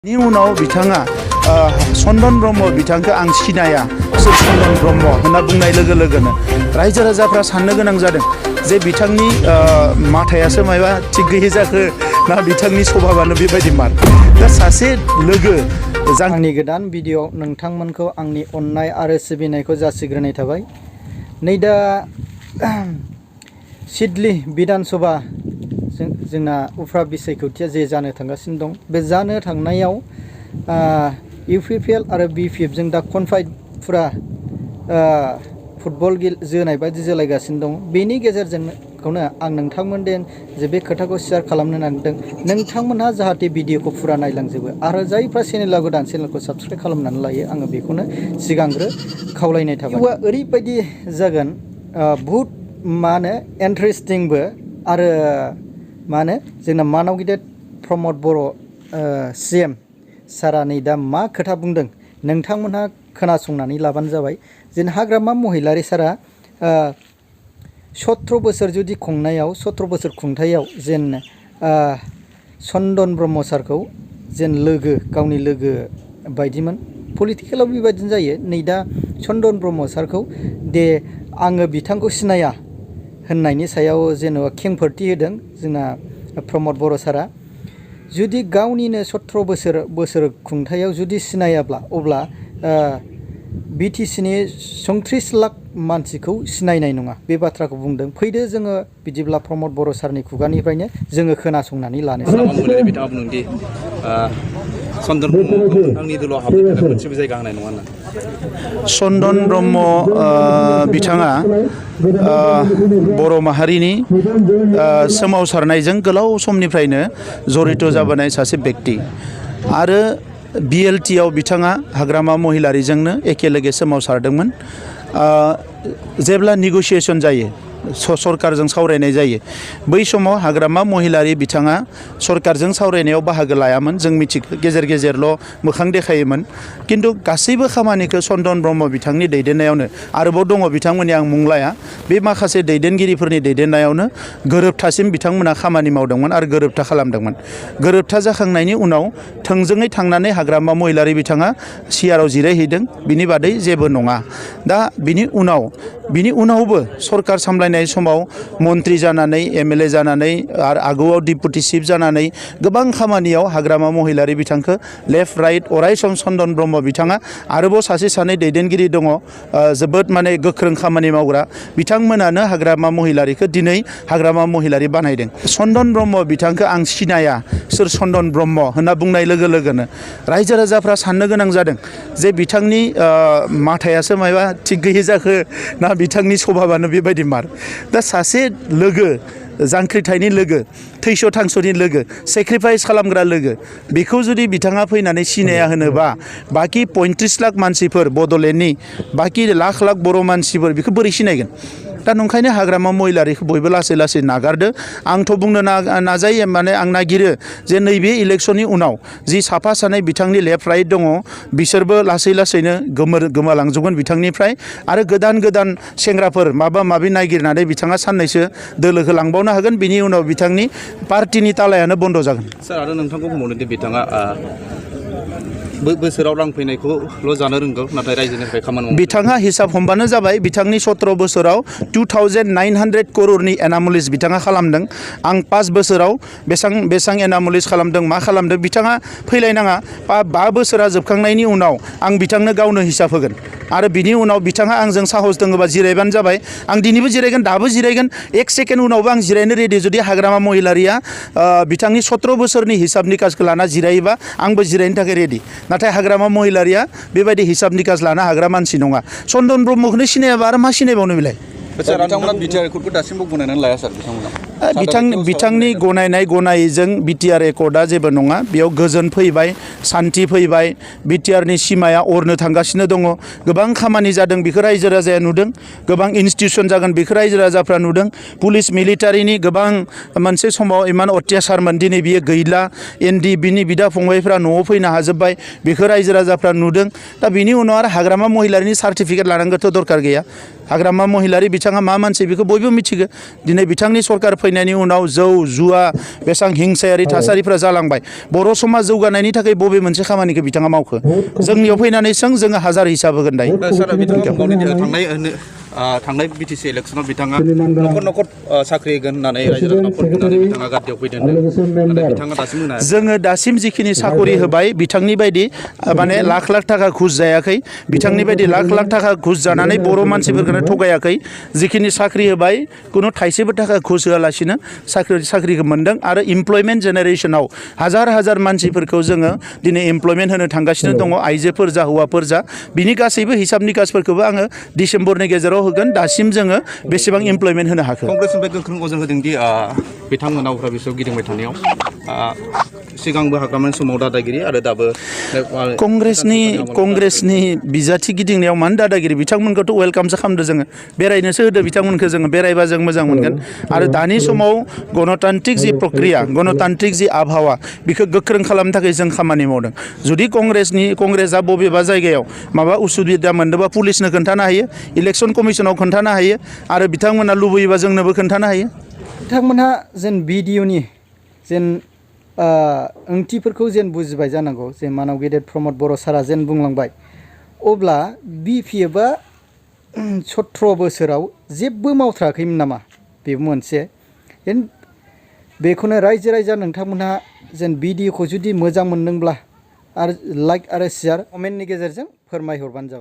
नि उनाव बिथाङा चन्दन ब्रह्म बिथांखौ आं सिनाया सोर चन्दन ब्रह्म होनना बुंनाय लोगो लोगोनो रायजो राजाफ्रा साननो गोनां जादों जे बिथांनि माथायासो मायबा थिग गैयै जाखो ना बिथांनि स्वभाबानो बेबायदि मार दा सासे लोगो आंनि गोदान भिडिअ नोंथांमोनखौ आंनि अननाय आरो सिबिनायखौ जासिग्रोनाय थाबाय। नै दा सिडली विधान सभा जोंना उफ्रा बिसायख'थिया जे जानो थांगासिनो दं बे जानो थांनायाव UPPL आरो BPF जों दा कनफाइट फुरा फुटबल जोनाय बायदि जोलायगासिनो दं। बेनि गेजेरजोंनो आं नोंथांमोन जे बे खोथाखौ शेयार खालामनो नागिरदों नोंथांमोनहा जाहाथे भिडिअखौ फुरा नायलांजोबो आरो जायफ्रा चेनेला गोदान चेनेलखौ साबस्क्राइब खालामनानै लायो आङो बेखौनो सिगांग्रो खावलायनाय थाबाय। ओरैबायदि जागोन बहुत मा होनो इन्टारेस्टिंबो आरो मा होनो जोंना मानाव गिदिर प्रमद बर' CM सारा नै दा मा खोथा बुंदों नोंथांमोनहा खोनासंनानै लाबानो जाबाय। जेन हाग्रामा महिलारि सारा 17 बोसोर जुदि खुंनायाव 17 बोसोर खुंथायाव जेन चन्दन ब्रह्म सारखौ जेन लोगो गावनि लोगो बायदिमोन पलिटिकेलाव बेबायदिनो जायो। नै दा चन्दन ब्रह्म सारखौ दे आङो बिथांखौ सिनाया होननायनि सायाव जेनेबा खेंफोरथि होदों जोंना प्रमद बर' सारा। जुदि गावनिनो 17 बोसोर खुंथायाव जुदि सिनायाब्ला अब्ला BTCनि 37 लाख मानसिखौ सिनायनाय नङा बे बाथ्राखौ बुंदों। फैदो जोङो बिदिब्ला प्रमद बर' सारनि खुगानिफ्रायनो जोङो खोनासंनानै लानोसै। बिथाङा बुंदोंदि चन्दन ब्रह्मखौ आंनि दलाव हाबनो थाखाय मोनसेबो जायगा होनाय नङा होनना। चन्दन ब्रह्म बिथाङा बर' माहारिनि सोमावसारनायजों गोलाव समनिफ्रायनो जड़ित जाबोनाय सासे बेक्ति आरो BLT आव बिथाङा हाग्रामा महिलारिजोंनो एखेलगे सोमावसारदोंमोन। जेब्ला निगसिएसन जायो सरकारजों सावरायनाय जायो बै समाव हाग्रामा महिलारि बिथाङा सरकारजों सावरायनायाव बाहागो लायामोन। जों मिथिगौ गेजेर गेजेरल' मोखां देखायोमोन किन्तु गासैबो खामानिखौ चन्दन ब्रह्म बिथांनि दैदेननायावनो आरोबाव दङ बिथांमोननि आं मुंलाया बे माखासे दैदेनगिरिफोरनि दैदेननायावनो गोरोबथासिम बिथांमोना खामानि मावदोंमोन आरो गोरोबथा खालामदोंमन। गोरोबथा जाखांनायनि उनाव थोंजोङै थांनानै हाग्रामा महिलारि बिथाङा सियाराव जिरायहैदों बिनि बादै जेबो नङा। दा बिनि उनावबो सरकार सामलायनाय समाव मन्त्रि जानानै MLA जानानै आरो आगोआव डिपुटि चिफ जानानै गोबां खामानियाव हाग्रामा महिलारि बिथांखौ लेफ्ट राइट अरायसम चन्दन ब्रह्म बिथाङा आरोबाव सासे सानै दैदेनगिरि दङ जोबोद माने गोख्रों खामानि मावग्रा बिथांमोनानो हाग्रामा महिलारिखौ दिनै हाग्रामा महिलारि बानायदों। चन्दन ब्रह्म बिथांखौ आं सिनाया सोर चन्दन ब्रह्म होनना बुंनाय लोगो लोगोनो रायजो राजाफ्रा साननो गोनां जादों जे बिथांनि माथायासो मायबा थिग गैयै जाखो ना बिथांनि स्वभाबानो बेबायदि मार दा सासे लोगो जांख्रिथायनि लोगो थैस' थांस'नि लोगो सेक्रिफाइस खालामग्रा लोगो बेखौ जुदि बिथाङा फैनानै सिनाया होनोबा बाखि 35 लाख मानसिफोर बड'लेण्डनि बाखि लाख लाख बर' मानसिफोर बेखौ बोरै सिनायगोन। दा नंखायनो हाग्रामा महिलारिखौ बयबो लासै लासै नागारदो। आंथ' बुंनो नाजायो माने आं नागिरो जे नैबे इलेक्सननि उनाव जि साफा सानै बिथांनि लेफ्ट राइट दङ बिसोरबो लासै लासैनो गोमालांजोबगोन बिथांनिफ्राय आरो गोदान गोदान सेंग्राफोर माबा माबि नागिरनानै बिथाङा साननैसो दोलोखौ लांबावनो हागोन। बिनि उनाव बिथांनि पार्टिनि तालायानो बन्द जागोन। सार आरो नोंथांखौ बुंबावदोंदि बिथाङा बोसोराव रां फैनायखौल' जानो रोंगौ नाथाय रायजोनिफ्राय खामानि मावो। बिथाङा हिसाब हमबानो जाबाय बिथांनि 17 बोसोराव 2900 करोड़नि एनामलिस बिथाङा खालामदों। आं 5 बोसोराव बेसां एनामलिस खालामदों मा खालामदों बिथाङा फैलायनाङा 5 बोसोरा जोबखांनायनि उनाव आं बिथांनो गावनो हिसाब होगोन आरो बिनि उनाव बिथाङा आंजों साहस दङबा जिरायबानो जाबाय। आं दिनैबो जिरायगोन दाबो जिरायगोन 1 सेकेन्ड उनावबो आं जिरायनो रेडि। जुदि हाग्रामा महिलारिया बिथांनि 17 बोसोरनि हिसाब निकासखौ लाना जिरायोबा आंबो जिरायनो थाखाय रेडि। नाथाय हाग्रामा महिलारिया बेबायदि हिसाब निकास लानो हाग्रा मानसि नङा। चन्दन ब्रह्मखौनो सिनायाबा आरो मा सिनायबावनो बेलाय। बिथांमोना BTR रेकर्डखौ दासिमबो गनायनानै लाया सार बिथांनि गनायनायजों BTR रेकर्डआ जेबो नङा। बेयाव गोजोन फैबाय सान्थि फैबाय BTRनि सिमाया अरनो थांगासिनो दङ। गोबां खामानि जादों बेखौ रायजो राजाया नुदों। गोबां इनस्टिटिउसन जागोन बेखौ रायजो राजाफ्रा नुदों। पुलिस मिलिटारिनि गोबां मोनसे समाव इमान अत्याचारमोन दिनै बियो गैला। बिनि बिदा फंबायफ्रा न'आव फैनो हाजोब्बाय बेखौ रायजो राजाफ्रा नुदों। दा बिनि उनाव आरो हाग्रामा महिलारिनि सार्टिफिकेट लानांगौथ' दरकार गैया। हाग्रामा महिलारि बिथाङा मा मानसि बेखौ बयबो मिथिगौ। दिनै बिथांनि सरकार फैनायनि उनाव जौ जुवा बेसेबां हिंसायारि थासारिफोरा जालांबाय बर' समाज जौगानायनि थाखाय बबे मोनसे खामानिखौ बिथाङा मावखो जोंनियाव फैनानै जोङो हाजार हिसाब होगोन दायो सार बिथाङा थांनाय BTC इलेक्सनाव बिथाङा न'खर न'खर साख्रि होगोन होननानै रायजो राजाफोर होननानै बिथाङा गादियाव फैदों नाथाय बिथाङा दासिम होनो हायाखै जोङो दासिम जिखिनि साखरि होबाय बिथांनि बायदि माने लाख लाख थाखा घुस जायाखै बिथांनि बायदि लाख लाख थाखा घुस जानानै बर' मानसिफोरखौनो थगायाखै जिखिनि साख्रि होबाय कुनु थाइसेबो थाखा घुस होआलासिनो साख्रिखौ मोन्दों आरो इमप्लयमेन्ट जेनेरेसनाव हाजार हाजार मानसिफोरखौ जोङो दिनै इमप्लयमेन्ट होनो थांगासिनो दङ आइजोफोर जा हौवाफोर जा बिनि गासैबो हिसाब निकासफोरखौबो आङो डिसेम्बरनि गेजेराव होगोन दासिम जोङो बेसेबां इमप्लयमेन्ट होनो हाखो कंग्रेसनिफ्राय गोख्रों अजन होदोंदि बिथांमोना उफ्रा बिसोर गिदिंबाय थानायाव सिगांबो हाग्रामानि समाव दादागिरि आरो दाबो कंग्रेसनि बिजाथि गिदिंनायाव मानो दादागिरि बिथांमोनखौथ' वेलकामसो खालामदो जोङो बेरायनोसो होदो बिथांमोनखौ जोङो बेरायबा जों मोजां मोनगोन आरो दानि समाव गणतान्त्रिक जि प्रक्रिया गणतान्त्रिक जि आबहावा बेखौ गोख्रों खालामनो थाखाय जों खामानि मावदों जुदि कंग्रेसआ बबेबा जायगायाव माबा उसुबिदा मोनदोंबा पुलिसनो खोन्थानो हायो इलेक्सन कमिसनाव खोन्थानो हायो आरो बिथांमोना लुबैयोबा जोंनोबो खोन्थानो हायो बिथांमोनहा जेन भिडिअनि जेन ओंथिफोरखौ जेन बुजिबाय जानांगौ जे मानाव गेदेर प्रमद बर' सारा जेन बुंलांबाय अब्ला BP एबा 17 बोसोराव जेबो मावथ्राखैमोन नामा बेबो मोनसे बेखौनो रायजो राजा नोंथांमोनहा जेन भिडिअखौ जुदि मोजां मोनदोंब्ला आरो लाइक आरो शेयार कमेन्टनि गेजेरजों फोरमायहरबानो जाबाय।